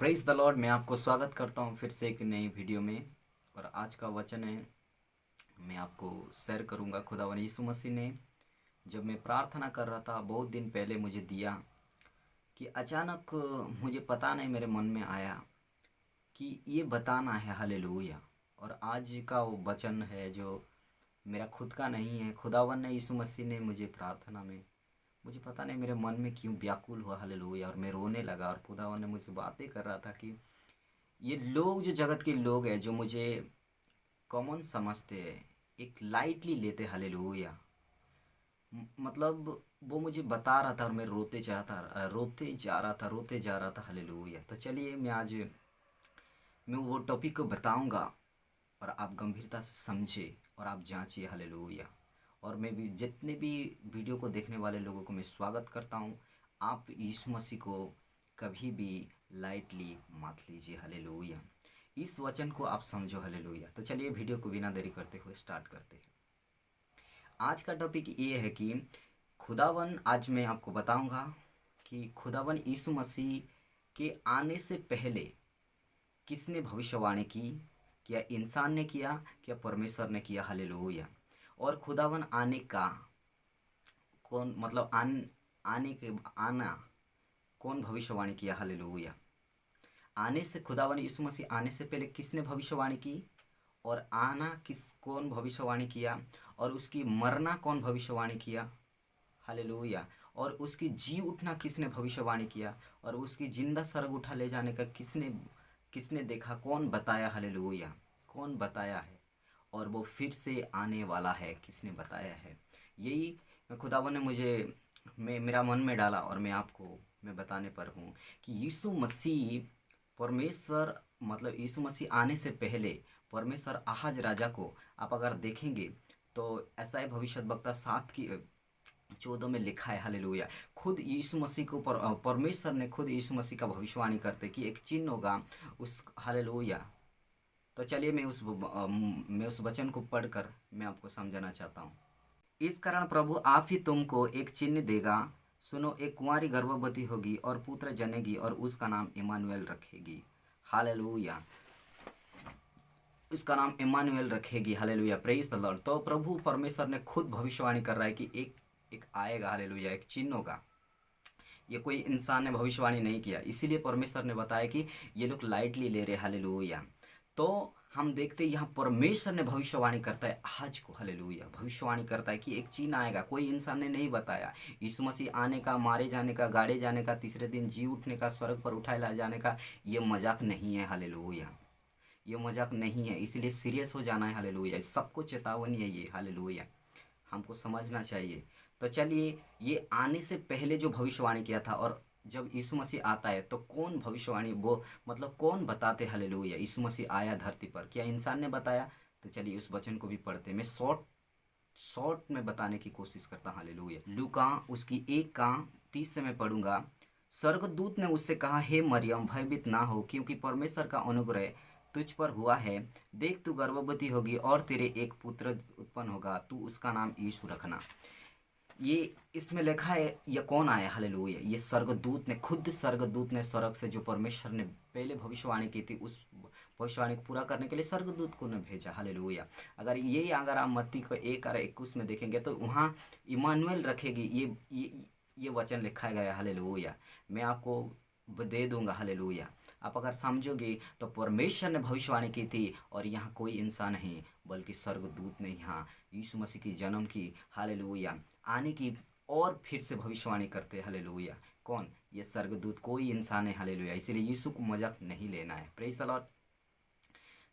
Praise the Lord. मैं आपको स्वागत करता हूं फिर से एक नई वीडियो में। और आज का वचन है, मैं आपको शेयर करूंगा। खुदावन यीशु मसीह ने जब मैं प्रार्थना कर रहा था बहुत दिन पहले मुझे दिया कि अचानक मुझे पता नहीं मेरे मन में आया कि ये बताना है। हालेलुया। और आज का वो वचन है जो मेरा खुद का नहीं है। खुदावन ने, यीशु मसीह ने मुझे प्रार्थना में, मुझे पता नहीं मेरे मन में क्यों व्याकुल हुआ। हालेलुया। और मैं रोने लगा और खुदावन ने मुझसे बातें कर रहा था कि ये लोग, जो जगत के लोग हैं, जो मुझे कॉमन समझते हैं, एक लाइटली लेते। हालेलुया। मतलब वो मुझे बता रहा था और मैं रोते जा रहा था। हालेलुया। तो चलिए मैं वो टॉपिक को बताऊंगा और आप गंभीरता से समझे और आप जांचिए। हालेलुया। और मैं भी जितने भी वीडियो को देखने वाले लोगों को मैं स्वागत करता हूं। आप यीशु मसीह को कभी भी लाइटली मत लीजिए। हालेलुया। इस वचन को आप समझो। हालेलुया। तो चलिए वीडियो को बिना देरी करते हुए स्टार्ट करते हैं। आज का टॉपिक ये है कि खुदावन, आज मैं आपको बताऊंगा कि खुदावन यीशु मसीह के आने से पहले किसने भविष्यवाणी की। क्या इंसान ने किया, क्या परमेश्वर ने किया। हालेलुया। और खुदावन आने का कौन, मतलब आने के आना कौन भविष्यवाणी किया। हालेलुया। आने से, खुदावन यीशु मसीह आने से पहले किसने भविष्यवाणी की, और आना कौन भविष्यवाणी किया, और उसकी मरना कौन भविष्यवाणी किया। हालेलुया। और उसकी जी उठना किसने भविष्यवाणी किया, और उसकी जिंदा स्वर्ग उठा ले जाने का किसने किसने देखा, कौन बताया। हालेलुया। कौन बताया है। और वो फिर से आने वाला है, किसने बताया है। यही खुदावन ने मेरा मन में डाला और मैं बताने पर हूँ कि यीशु मसीह परमेश्वर, मतलब यीशु मसीह आने से पहले परमेश्वर आहाज राजा को आप अगर देखेंगे तो ऐसा है, भविष्यद्वक्ता 7:14 में लिखा है। हालेलुया। खुद यीशु मसीह को परमेश्वर ने खुद यीशु मसीह का भविष्यवाणी करते कि एक चिन्ह होगा उस। हालेलुया। तो चलिए मैं उस वचन को पढ़कर मैं आपको समझाना चाहता हूँ। इस कारण प्रभु आप ही तुमको एक चिन्ह देगा। सुनो, एक कुंवारी गर्भवती होगी और पुत्र जनेगी और उसका नाम इमानुएल रखेगी। हालेलुया। उसका नाम इमानुएल रखेगी। हालेलुया। Praise the Lord. तो प्रभु परमेश्वर ने खुद भविष्यवाणी कर रहा है कि एक एक आएगा। हालेलुया। एक चिन्ह होगा। ये कोई इंसान ने भविष्यवाणी नहीं किया, इसीलिए परमेश्वर ने बताया कि ये लोग लाइटली ले रहे। हालेलुया। तो हम देखते हैं यहाँ परमेश्वर ने भविष्यवाणी करता है आज को। हालेलुया। भविष्यवाणी करता है कि एक चिन्ह आएगा। कोई इंसान ने नहीं बताया। यीशु मसीह आने का, मारे जाने का, गाड़े जाने का, तीसरे दिन जी उठने का, स्वर्ग पर उठाए ला जाने का, ये मजाक नहीं है। हालेलुया। ये मजाक नहीं है, इसलिए सीरियस हो जाना है। हालेलुया। सबको चेतावनी है ये। हालेलुया। हमको समझना चाहिए। तो चलिए, ये आने से पहले जो भविष्यवाणी किया था, और जब यीशु मसीह आता है तो कौन भविष्यवाणी, वो मतलब कौन बताते। हालेलुया। यीशु मसीह आया धरती पर, क्या इंसान ने बताया। तो चलिए उस वचन को भी पढ़ते। मैं शॉर्ट में बताने की कोशिश करता हूँ। हालेलुया। लूका उसकी 1:30 से मैं पढ़ूंगा। स्वर्गदूत ने उससे कहा, हे मरियम, भयभीत ना हो, क्योंकि परमेश्वर का अनुग्रह तुझ पर हुआ है। देख, तू गर्भवती होगी और तेरे एक पुत्र उत्पन्न होगा, तू उसका नाम यीशु रखना। ये इसमें लिखा है, ये कौन आया। हालेलुया। ये स्वर्गदूत ने, खुद स्वर्गदूत ने स्वर्ग से, जो परमेश्वर ने पहले भविष्यवाणी की थी, उस भविष्यवाणी को पूरा करने के लिए स्वर्गदूत को ने भेजा। हालेलुया। अगर आप मत्ती को 1:21 में देखेंगे तो वहाँ इमानुएल रखेगी, ये वचन लिखा गया है। हालेलुया। मैं आपको दे दूंगा। हालेलुया। आप अगर समझोगे तो परमेश्वर ने भविष्यवाणी की थी, और यहाँ कोई इंसान नहीं बल्कि स्वर्गदूत ने यहाँ यीशु मसीह की जन्म की, हालेलुया, आने की, और फिर से भविष्यवाणी करते। हालेलुया। कौन? ये स्वर्गदूत, कोई इंसान है। हालेलुया। इसलिए यीशु को मजाक नहीं लेना है। Praise the Lord.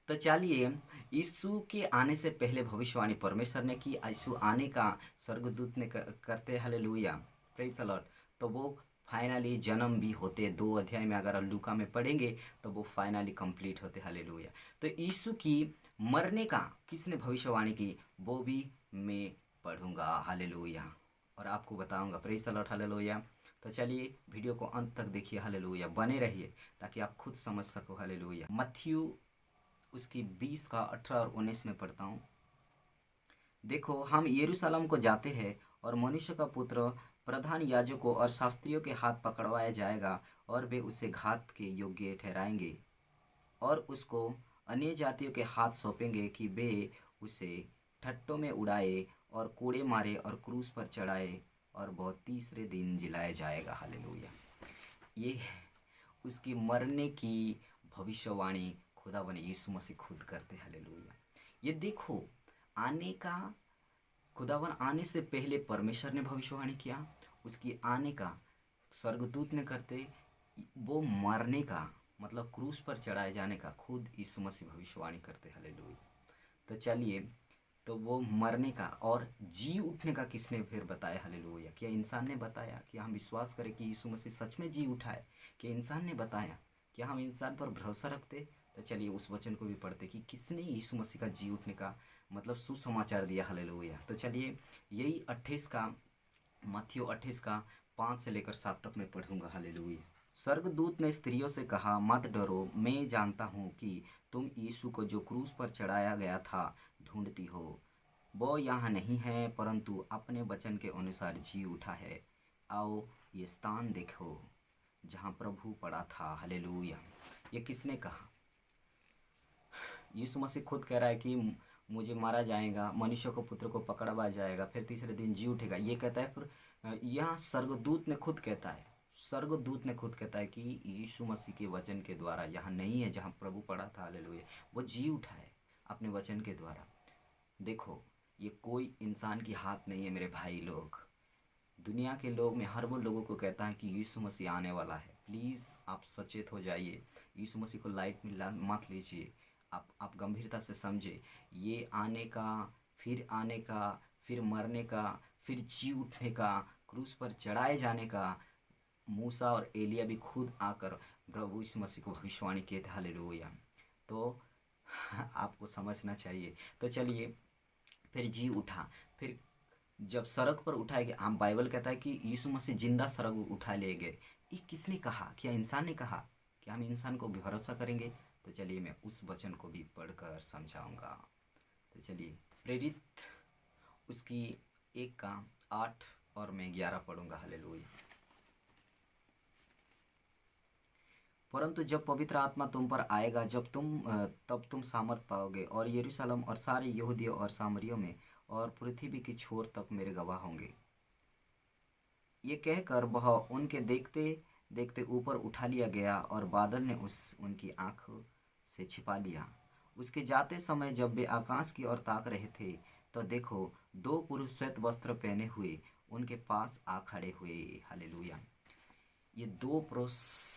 तो चलिए, यीशु के आने से पहले भविष्यवाणी परमेश्वर ने की, यीशु आने का स्वर्गदूत ने करते। हालेलुया। Praise the Lord. तो वो फाइनली जन्म भी होते। 2 अध्याय में अगर लूका में पढ़ेंगे तो वो फाइनली कंप्लीट होते। हालेलुया। तो यीशु की मरने का किसने भविष्यवाणी की, वो भी मैं पढ़ूंगा। हालेलुया। और आपको बताऊंगा। Praise the Lord. हालेलुया। तो चलिए वीडियो को अंत तक देखिए। हालेलुया। बने रहिए ताकि आप खुद समझ सको। हालेलुया। मत्थयू उसकी 20:18 और 19 में पढ़ता हूँ। देखो, हम यरूशलेम को जाते हैं, और मनुष्य का पुत्र प्रधान याजकों और शास्त्रियों के हाथ पकड़वाया जाएगा, और वे उसे घात के योग्य ठहराएंगे और उसको अन्य जातियों के हाथ सौंपेंगे कि वे उसे ठट्टों में उड़ाए और कोड़े मारे और क्रूस पर चढ़ाए और बहुत तीसरे दिन जिलाया जाएगा। हालेलुया। ये उसकी मरने की भविष्यवाणी खुदावन यीशु मसीह खुद करते। हालेलुया। ये देखो, आने का, खुदावन आने से पहले परमेश्वर ने भविष्यवाणी किया, उसकी आने का स्वर्गदूत ने करते, वो मरने का मतलब क्रूस पर चढ़ाए जाने का खुद यीशु मसीह भविष्यवाणी करते। हालेलुया। तो चलिए, तो वो मरने का और जी उठने का किसने फिर बताया? हालेलुया। क्या इंसान ने बताया? क्या हम विश्वास करें कि यीशु मसीह सच में जी उठा है? क्या इंसान ने बताया? क्या हम इंसान पर भरोसा रखते? तो चलिए उस वचन को भी पढ़ते कि किसने यीशु मसीह का जी उठने का मतलब सुसमाचार दिया। हालेलुया। तो चलिए यही 28 का, मत्थियो 28 का 5 से लेकर 7 तक मैं पढ़ूंगा। हालेलुया। स्वर्गदूत ने स्त्रियों से कहा, मत डरो, मैं जानता हूँ कि तुम यीशु को जो क्रूस पर चढ़ाया गया था ढूंढती हो। वो यहाँ नहीं है, परंतु अपने वचन के अनुसार जी उठा है। आओ ये स्थान देखो जहाँ प्रभु पड़ा था। हालेलुया। ये किसने कहा? यीशु मसीह खुद कह रहा है कि मुझे मारा जाएगा, मनुष्य को, पुत्र को पकड़वा जाएगा, फिर तीसरे दिन जी उठेगा। ये कहता है, पर यहाँ स्वर्गदूत ने खुद कहता है, स्वर्गदूत ने खुद कहता है कि यीशु मसीह के वचन के द्वारा यहाँ नहीं है जहाँ प्रभु पड़ा था। हालेलुया। वो जी उठा है अपने वचन के द्वारा। देखो, ये कोई इंसान की हाथ नहीं है मेरे भाई लोग। दुनिया के लोग में हर वो लोगों को कहता है कि यीशु मसीह आने वाला है। प्लीज़ आप सचेत हो जाइए, यीशु मसीह को लाइट में मत लीजिए। आप गंभीरता से समझे, ये आने का, फिर आने का, फिर मरने का, फिर जी उठने का, क्रूस पर चढ़ाए जाने का, मूसा और एलिया भी खुद आकर प्रभु यीशु मसीह को भविष्यवाणी किए थे। हालेलुया। तो आपको समझना चाहिए। तो चलिए, फिर जी उठा, फिर जब सड़क पर उठाए गए, हम, बाइबल कहता है कि यीशु मसीह जिंदा सड़क उठा ले गए। ये किसने कहा? क्या इंसान ने कहा? क्या हम इंसान को भी भरोसा करेंगे? तो चलिए मैं उस वचन को भी पढ़कर समझाऊंगा। तो चलिए, प्रेरित उसकी 1 का 8 और मैं 11 पढ़ूंगा। हालेलुया। परंतु जब पवित्र आत्मा तुम पर आएगा, तब तुम सामर्थ पाओगे और यरूशलेम और सारे यहूदियों और सामरियों में और पृथ्वी की छोर तक मेरे गवाह होंगे। ये कहकर वह उनके देखते देखते ऊपर उठा लिया गया और बादल ने उनकी आँख से छिपा लिया। उसके जाते समय जब वे आकाश की ओर ताक रहे थे, तो देखो 2 पुरुष श्वेत वस्त्र पहने हुए उनके पास आ खड़े हुए। हालेलुया। ये 2 पुरुष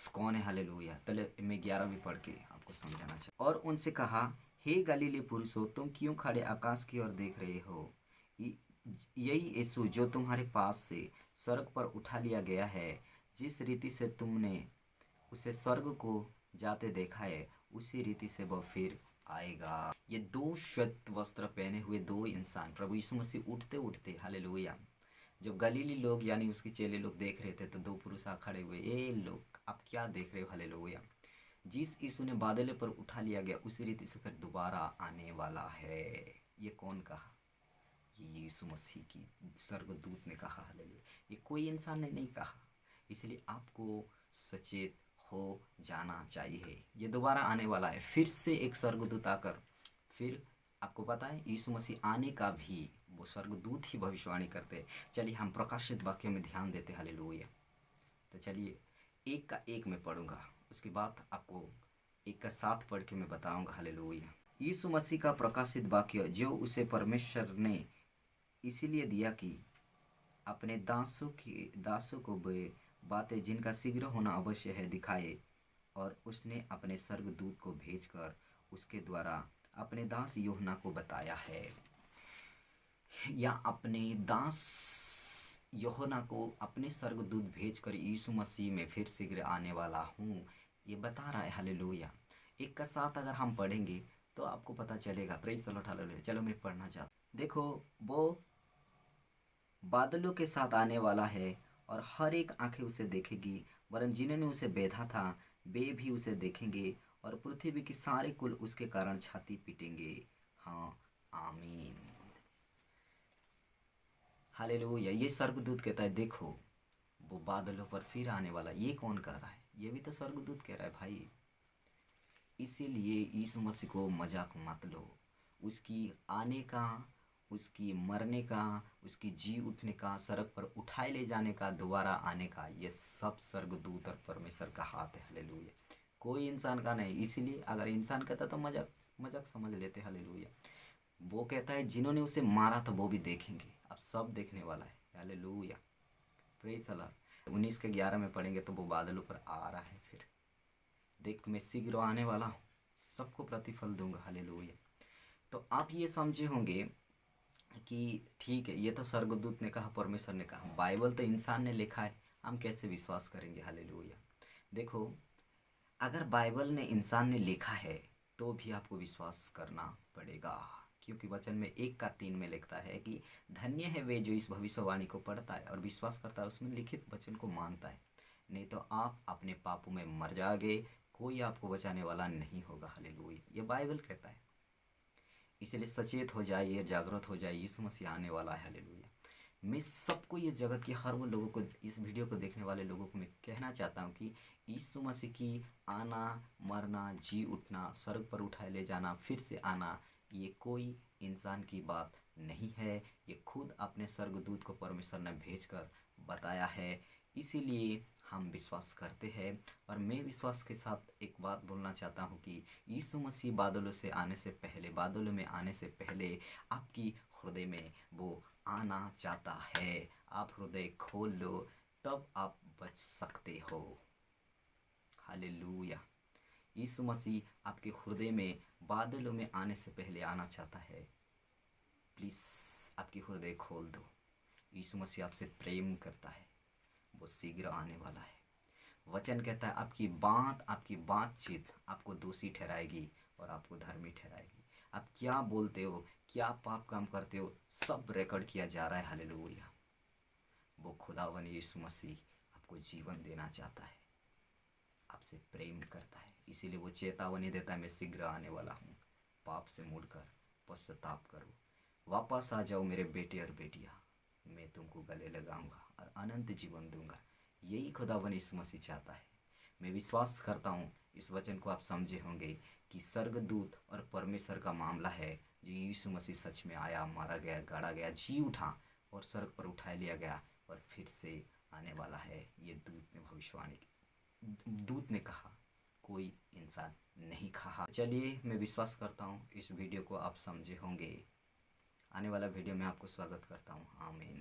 कौन है? हालेलुया। पहले मैं 11 भी पढ़ के आपको समझाना चाहिए। और उनसे कहा, हे गलीली पुरुषों, तुम क्यों खड़े आकाश की ओर देख रहे हो? यही यीशु जो तुम्हारे पास से स्वर्ग पर उठा लिया गया है, जिस रीति से तुमने उसे स्वर्ग को जाते देखा है, उसी रीति से वह फिर आएगा। ये 2 श्वेत वस्त्र पहने हुए 2 इंसान प्रभु यीशु मसीह उठते उठते, हालेलुया, जब गलीली लोग यानी उसके चेले लोग देख रहे थे, तो 2 पुरुष आ खड़े हुए, ए लोग आप क्या देख रहे हो? हालेलुया। जिस यीशु ने बादल पर उठा लिया गया, उसी रीति से फिर दोबारा आने वाला है। ये कौन कहा? ये यीशु मसीह की स्वर्गदूत ने कहा। हालेलुया। ये कोई इंसान ने नहीं कहा। इसलिए आपको सचेत हो जाना चाहिए। ये दोबारा आने वाला है। फिर से एक स्वर्गदूत आकर, फिर आपको पता है यीशु मसीह आने का भी वो स्वर्गदूत ही भविष्यवाणी करते। चलिए हम प्रकाशित वाक्य में ध्यान देते। हालेलुया। तो चलिए 1 का 1 में पढ़ूंगा, उसके बाद आपको 1 का 7 पढ़ के मैं बताऊंगा। हालेलुया। यीशु मसीह का प्रकाशित वाक्य जो उसे परमेश्वर ने इसीलिए दिया कि अपने दासों को वे बातें जिनका शीघ्र होना अवश्य है दिखाए, और उसने अपने स्वर्गदूत को भेजकर उसके द्वारा अपने दास यूहन्ना को बताया है। या अपने दास यूहन्ना को अपने स्वर्गदूत भेजकर यीशु मसीह में फिर शीघ्र आने वाला हूँ, ये बता रहा है। हालेलुया। 1 का 7 अगर हम पढ़ेंगे तो आपको पता चलेगा। Praise the Lord. हालेलुया। चलो मैं पढ़ना चाहता हूँ। देखो, वो बादलों के साथ आने वाला है और हर एक आंखें उसे देखेगी, वरन जिन्होंने उसे बेधा था वे भी उसे देखेंगे, और पृथ्वी के सारे कुल उसके कारण छाती पीटेंगे। हाँ, आमीन। हालेलुया। ये स्वर्गदूत कहता है, देखो वो बादलों पर फिर आने वाला। ये कौन कह रहा है? ये भी तो स्वर्गदूत कह रहा है भाई। इसीलिए यीशु मसीह को मजाक मत लो। उसकी आने का, उसकी मरने का, उसकी जी उठने का, सड़क पर उठाए ले जाने का, दोबारा आने का, ये सब स्वर्गदूत और परमेश्वर का हाथ है। हालेलुया। कोई इंसान का नहीं। इसीलिए अगर इंसान कहता तो मजाक मजाक समझ लेते। हालेलुया। वो कहता है जिन्होंने उसे मारा था वो भी देखेंगे। अब सब देखने वाला है। हालेलुया। Praise the Lord. 19 के 11 में पढ़ेंगे तो वो बादलों पर आ रहा है। फिर देख मैं शीघ्र आने वाला हूँ, सबको प्रतिफल दूंगा। हालेलुया। तो आप ये समझे होंगे कि ठीक है, ये तो स्वर्गदूत ने कहा, परमेश्वर ने कहा, बाइबल तो इंसान ने लिखा है, हम कैसे विश्वास करेंगे। हालेलुया। देखो, अगर बाइबल ने इंसान ने लिखा है तो भी आपको विश्वास करना पड़ेगा, क्योंकि वचन में 1:3 में लिखता है कि धन्य है वे जो इस भविष्यवाणी को पढ़ता है और विश्वास करता है, उसमें लिखित वचन को मानता है, नहीं तो आप अपने पापों में मर जाओगे, कोई आपको बचाने वाला नहीं होगा। हालेलुया। ये बाइबल कहता है। इसलिए सचेत हो जाइए, जागृत हो जाइए, यीशु मसीह आने वाला है। हालेलुया। मैं सबको, ये जगत के हर वो लोगों को, इस वीडियो को देखने वाले लोगों को मैं कहना चाहता हूँ कि यीशु मसीह की आना, मरना, जी उठना, स्वर्ग पर उठाए ले जाना, फिर से आना, ये कोई इंसान की बात नहीं है। ये खुद अपने स्वर्गदूत को परमेश्वर ने भेजकर बताया है। इसीलिए हम विश्वास करते हैं। और मैं विश्वास के साथ एक बात बोलना चाहता हूँ कि यीशु मसीह बादलों से आने से पहले, बादलों में आने से पहले आपकी हृदय में वो आना चाहता है। आप हृदय खोल लो, तब आप बच सकते हो। हालेलुया। यीशु मसीह आपके हृदय में बादलों में आने से पहले आना चाहता है। प्लीज़ आपकी हृदय खोल दो। यीशु मसीह आपसे प्रेम करता है, वो शीघ्र आने वाला है। वचन कहता है आपकी बातचीत आपको दोषी ठहराएगी और आपको धर्मी ठहराएगी। आप क्या बोलते हो, क्या पाप काम करते हो, सब रिकॉर्ड किया जा रहा है। हालेलुया। वो खुदावन यीशु मसीह आपको जीवन देना चाहता है, आपसे प्रेम करता है। इसीलिए वो चेतावनी देता है, मैं शीघ्र आने वाला हूँ। पाप से मुड़कर पश्चाताप करो, वापस आ जाओ मेरे बेटे और बेटियाँ, मैं तुमको गले लगाऊंगा और अनंत जीवन दूंगा। यही खुदावन यीशु मसीह चाहता है। मैं विश्वास करता हूँ इस वचन को आप समझे होंगे कि स्वर्गदूत और परमेश्वर का मामला है। जो यीशु मसीह सच में आया, मारा गया, गाड़ा गया, जी उठा और स्वर्ग पर उठा लिया गया और फिर से आने वाला है। ये दूत ने कहा, कोई इंसान नहीं कहा। चलिए, मैं विश्वास करता हूँ इस वीडियो को आप समझे होंगे। आने वाला वीडियो में आपको स्वागत करता हूँ। आमीन।